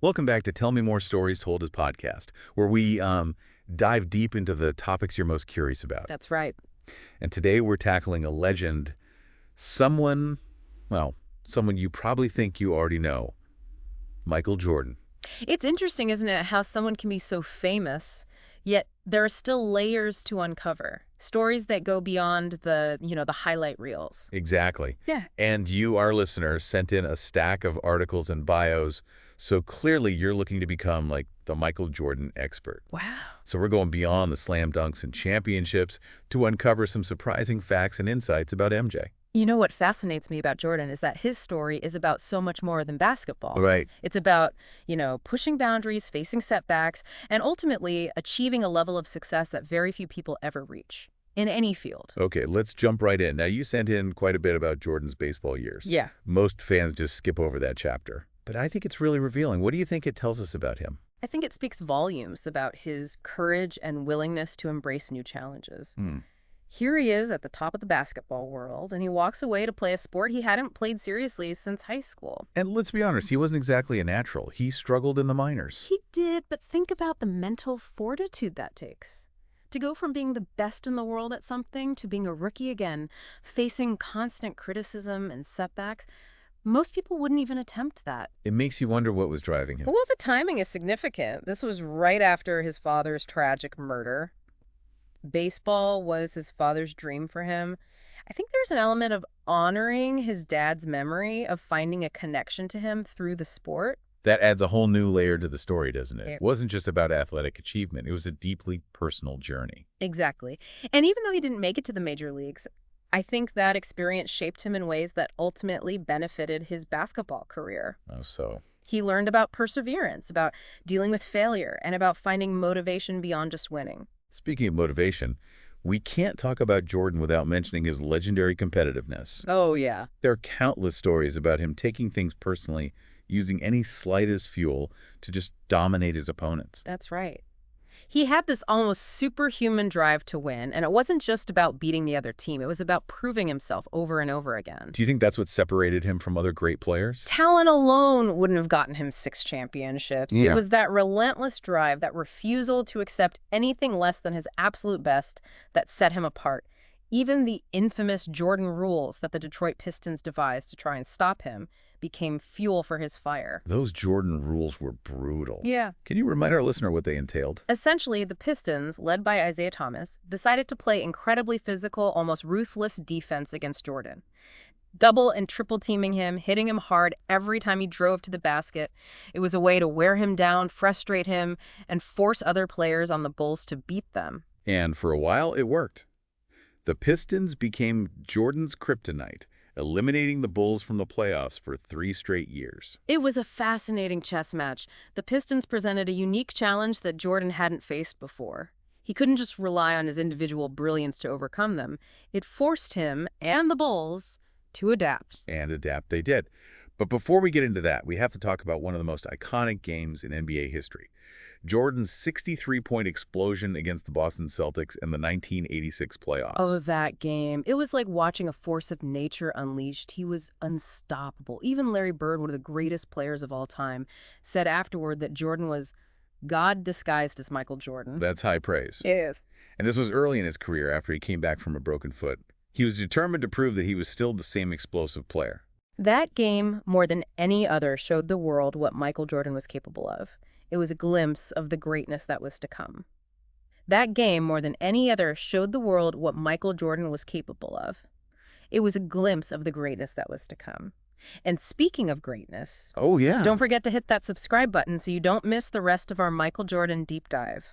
Welcome back to Tell Me More Stories Told as podcast, where we dive deep into the topics you're most curious about. That's right. And today we're tackling a legend, someone, well, someone you probably think you already know, Michael Jordan. It's interesting, isn't it, how someone can be so famous, yet there are still layers to uncover. Stories that go beyond the highlight reels. Exactly. Yeah. And you, our listeners, sent in a stack of articles and bios, so clearly you're looking to become like the Michael Jordan expert. Wow. So we're going beyond the slam dunks and championships to uncover some surprising facts and insights about MJ. You know what fascinates me about Jordan is that his story is about so much more than basketball. Right. It's about, pushing boundaries, facing setbacks, and ultimately achieving a level of success that very few people ever reach in any field. Okay, let's jump right in. Now, you sent in quite a bit about Jordan's baseball years. Yeah. Most fans just skip over that chapter. But I think it's really revealing. What do you think it tells us about him? I think it speaks volumes about his courage and willingness to embrace new challenges. Here he is at the top of the basketball world, and he walks away to play a sport he hadn't played seriously since high school. And let's be honest, he wasn't exactly a natural. He struggled in the minors. He did, but think about the mental fortitude that takes. To go from being the best in the world at something to being a rookie again, facing constant criticism and setbacks, most people wouldn't even attempt that. It makes you wonder what was driving him. Well, the timing is significant. This was right after his father's tragic murder. Baseball was his father's dream for him. I think there's an element of honoring his dad's memory, of finding a connection to him through the sport. That adds a whole new layer to the story, doesn't it? It- It wasn't just about athletic achievement. It was a deeply personal journey. Exactly. And even though he didn't make it to the major leagues, I think that experience shaped him in ways that ultimately benefited his basketball career. Oh, so. He learned about perseverance, about dealing with failure, and about finding motivation beyond just winning. Speaking of motivation, we can't talk about Jordan without mentioning his legendary competitiveness. Oh, yeah. There are countless stories about him taking things personally, using any slightest fuel to just dominate his opponents. That's right. He had this almost superhuman drive to win, and it wasn't just about beating the other team. It was about proving himself over and over again. Do you think that's what separated him from other great players? Talent alone wouldn't have gotten him 6 championships. Yeah. It was that relentless drive, that refusal to accept anything less than his absolute best that set him apart. Even the infamous Jordan rules that the Detroit Pistons devised to try and stop him became fuel for his fire. Those Jordan rules were brutal. Yeah. Can you remind our listener what they entailed? Essentially, the Pistons, led by Isaiah Thomas, decided to play incredibly physical, almost ruthless defense against Jordan. Double and triple teaming him, hitting him hard every time he drove to the basket. It was a way to wear him down, frustrate him, and force other players on the Bulls to beat them. And for a while, it worked. The Pistons became Jordan's kryptonite, eliminating the Bulls from the playoffs for 3 straight years. It was a fascinating chess match. The Pistons presented a unique challenge that Jordan hadn't faced before. He couldn't just rely on his individual brilliance to overcome them. It forced him and the Bulls to adapt. And adapt they did. But before we get into that, we have to talk about one of the most iconic games in NBA history. Jordan's 63-point explosion against the Boston Celtics in the 1986 playoffs. Oh, that game. It was like watching a force of nature unleashed. He was unstoppable. Even Larry Bird, one of the greatest players of all time, said afterward that Jordan was God disguised as Michael Jordan. That's high praise. It is. And this was early in his career after he came back from a broken foot. He was determined to prove that he was still the same explosive player. That game, more than any other, showed the world what Michael Jordan was capable of. It was a glimpse of the greatness that was to come. That game, more than any other, showed the world what Michael Jordan was capable of. It was a glimpse of the greatness that was to come. And speaking of greatness, Oh, yeah. don't forget to hit that subscribe button so you don't miss the rest of our Michael Jordan deep dive.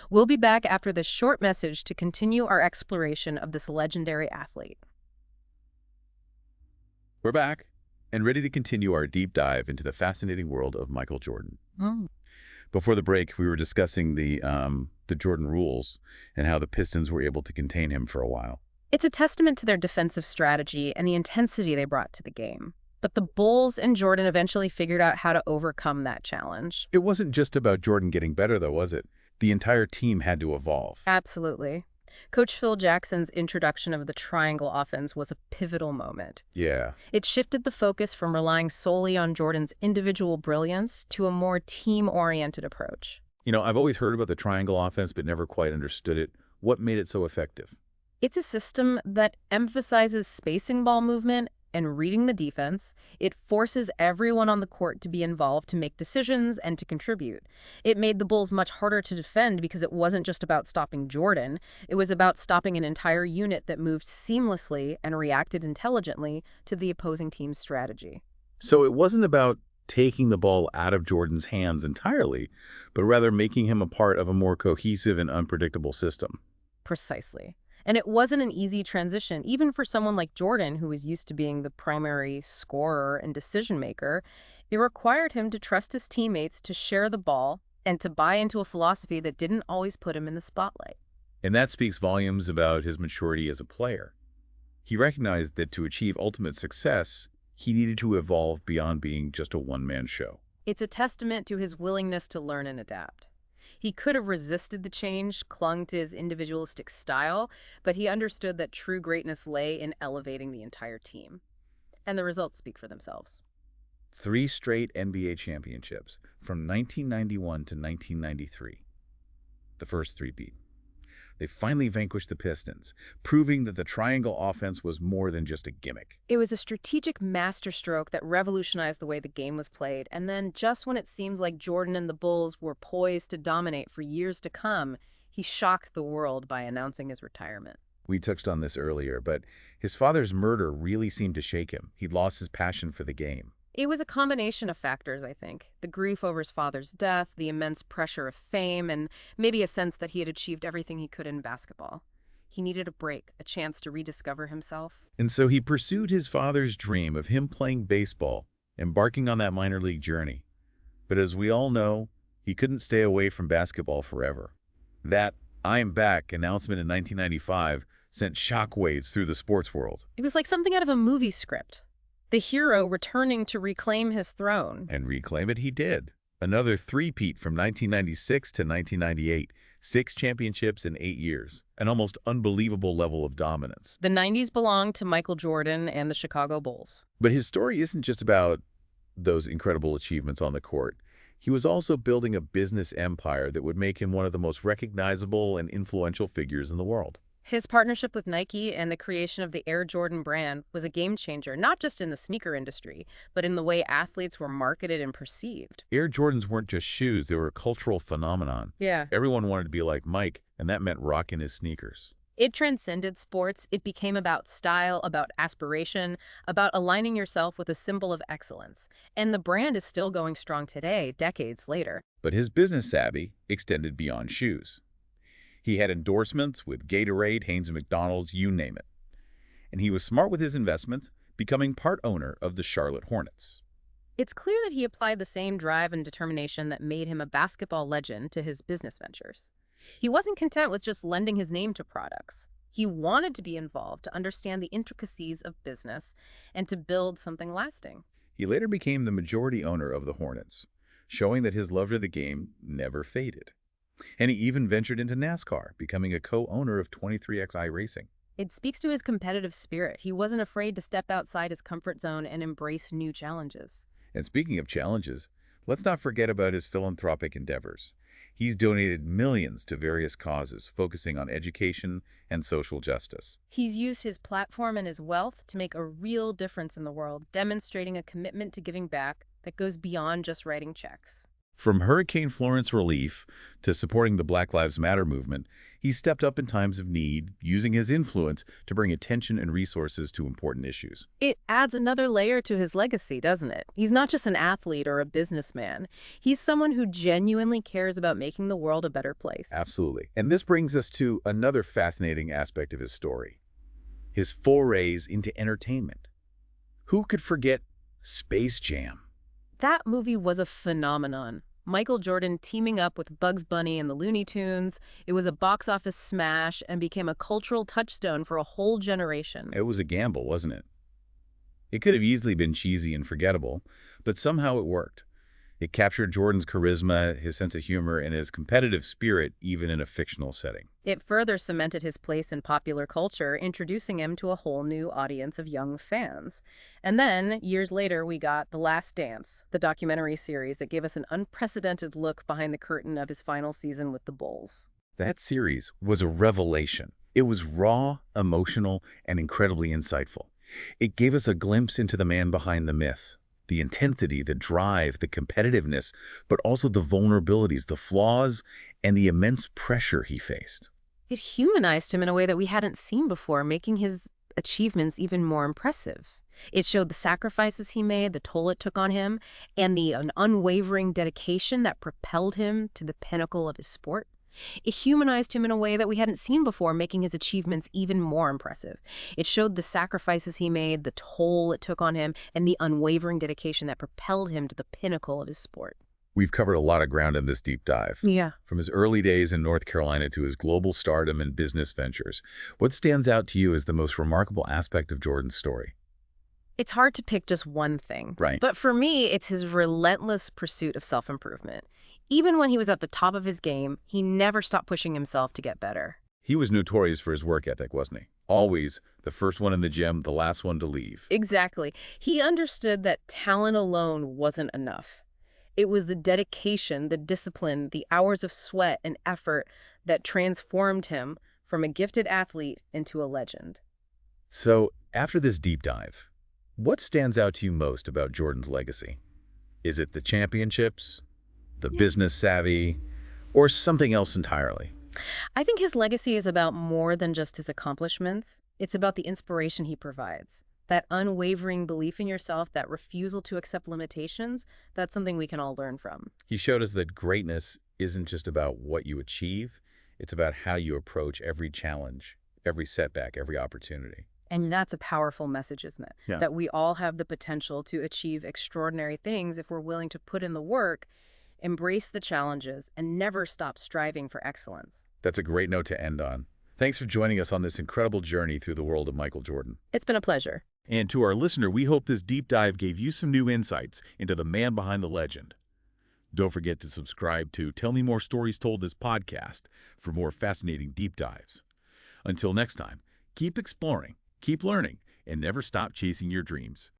We'll be back after this short message to continue our exploration of this legendary athlete. We're back and ready to continue our deep dive into the fascinating world of Michael Jordan. Before the break, we were discussing the Jordan rules and how the Pistons were able to contain him for a while. It's a testament to their defensive strategy and the intensity they brought to the game. But the Bulls and Jordan eventually figured out how to overcome that challenge. It wasn't just about Jordan getting better, though, was it? The entire team had to evolve. Absolutely. Coach Phil Jackson's introduction of the triangle offense was a pivotal moment. Yeah. It shifted the focus from relying solely on Jordan's individual brilliance to a more team-oriented approach. I've always heard about the triangle offense, but never quite understood it. What made it so effective? It's a system that emphasizes spacing ball movement and reading the defense. It forces everyone on the court to be involved, to make decisions, and to contribute. It made the Bulls much harder to defend because it wasn't just about stopping Jordan. It was about stopping an entire unit that moved seamlessly and reacted intelligently to the opposing team's strategy. So it wasn't about taking the ball out of Jordan's hands entirely, but rather making him a part of a more cohesive and unpredictable system. Precisely. And it wasn't an easy transition, even for someone like Jordan, who was used to being the primary scorer and decision maker. It required him to trust his teammates, to share the ball, and to buy into a philosophy that didn't always put him in the spotlight. And that speaks volumes about his maturity as a player. He recognized that to achieve ultimate success, he needed to evolve beyond being just a one-man show. It's a testament to his willingness to learn and adapt. He could have resisted the change, clung to his individualistic style, but he understood that true greatness lay in elevating the entire team. And the results speak for themselves. 3 straight NBA championships from 1991 to 1993. The first three-peat. They finally vanquished the Pistons, proving that the triangle offense was more than just a gimmick. It was a strategic masterstroke that revolutionized the way the game was played, and then just when it seems like Jordan and the Bulls were poised to dominate for years to come, he shocked the world by announcing his retirement. We touched on this earlier, but his father's murder really seemed to shake him. He'd lost his passion for the game. It was a combination of factors, I think. The grief over his father's death, the immense pressure of fame, and maybe a sense that he had achieved everything he could in basketball. He needed a break, a chance to rediscover himself. And so he pursued his father's dream of him playing baseball, embarking on that minor league journey. But as we all know, he couldn't stay away from basketball forever. That "I'm back" announcement in 1995 sent shockwaves through the sports world. It was like something out of a movie script. The hero returning to reclaim his throne. And reclaim it he did. Another three-peat from 1996 to 1998. 6 championships in 8 years. An almost unbelievable level of dominance. The 90s belonged to Michael Jordan and the Chicago Bulls. But his story isn't just about those incredible achievements on the court. He was also building a business empire that would make him one of the most recognizable and influential figures in the world. His partnership with Nike and the creation of the Air Jordan brand was a game changer, not just in the sneaker industry, but in the way athletes were marketed and perceived. Air Jordans weren't just shoes, they were a cultural phenomenon. Yeah. Everyone wanted to be like Mike, and that meant rocking his sneakers. It transcended sports. It became about style, about aspiration, about aligning yourself with a symbol of excellence. And the brand is still going strong today, decades later. But his business savvy extended beyond shoes. He had endorsements with Gatorade, Hanes & McDonald's, you name it. And he was smart with his investments, becoming part owner of the Charlotte Hornets. It's clear that he applied the same drive and determination that made him a basketball legend to his business ventures. He wasn't content with just lending his name to products. He wanted to be involved, to understand the intricacies of business, and to build something lasting. He later became the majority owner of the Hornets, showing that his love for the game never faded. And he even ventured into NASCAR, becoming a co-owner of 23XI Racing. It speaks to his competitive spirit. He wasn't afraid to step outside his comfort zone and embrace new challenges. And speaking of challenges, let's not forget about his philanthropic endeavors. He's donated millions to various causes, focusing on education and social justice. He's used his platform and his wealth to make a real difference in the world, demonstrating a commitment to giving back that goes beyond just writing checks. From Hurricane Florence relief to supporting the Black Lives Matter movement, he stepped up in times of need, using his influence to bring attention and resources to important issues. It adds another layer to his legacy, doesn't it? He's not just an athlete or a businessman. He's someone who genuinely cares about making the world a better place. Absolutely. And this brings us to another fascinating aspect of his story: his forays into entertainment. Who could forget Space Jam? That movie was a phenomenon. Michael Jordan teaming up with Bugs Bunny and the Looney Tunes. It was a box office smash and became a cultural touchstone for a whole generation. It was a gamble, wasn't it? It could have easily been cheesy and forgettable, but somehow it worked. It captured Jordan's charisma, his sense of humor, and his competitive spirit, even in a fictional setting. It further cemented his place in popular culture, introducing him to a whole new audience of young fans. And then, years later, we got The Last Dance, the documentary series that gave us an unprecedented look behind the curtain of his final season with the Bulls. That series was a revelation. It was raw, emotional, and incredibly insightful. It gave us a glimpse into the man behind the myth, the intensity, the drive, the competitiveness, but also the vulnerabilities, the flaws, and the immense pressure he faced. It humanized him in a way that we hadn't seen before, making his achievements even more impressive. It showed the sacrifices he made, the toll it took on him, and an unwavering dedication that propelled him to the pinnacle of his sport. It humanized him in a way that we hadn't seen before, making his achievements even more impressive. It showed the sacrifices he made, the toll it took on him, and the unwavering dedication that propelled him to the pinnacle of his sport. We've covered a lot of ground in this deep dive. Yeah. From his early days in North Carolina to his global stardom and business ventures. What stands out to you as the most remarkable aspect of Jordan's story? It's hard to pick just one thing. Right. But for me, it's his relentless pursuit of self-improvement. Even when he was at the top of his game, he never stopped pushing himself to get better. He was notorious for his work ethic, wasn't he? Always the first one in the gym, the last one to leave. Exactly. He understood that talent alone wasn't enough. It was the dedication, the discipline, the hours of sweat and effort that transformed him from a gifted athlete into a legend. So, after this deep dive, what stands out to you most about Jordan's legacy? Is it the championships, the business savvy, or something else entirely? I think his legacy is about more than just his accomplishments. It's about the inspiration he provides. That unwavering belief in yourself, that refusal to accept limitations, that's something we can all learn from. He showed us that greatness isn't just about what you achieve, it's about how you approach every challenge, every setback, every opportunity. And that's a powerful message, isn't it? Yeah. That we all have the potential to achieve extraordinary things if we're willing to put in the work, embrace the challenges, and never stop striving for excellence. That's a great note to end on. Thanks for joining us on this incredible journey through the world of Michael Jordan. It's been a pleasure. And to our listener, we hope this deep dive gave you some new insights into the man behind the legend. Don't forget to subscribe to Tell Me More Stories Told This podcast for more fascinating deep dives. Until next time, keep exploring, keep learning, and never stop chasing your dreams.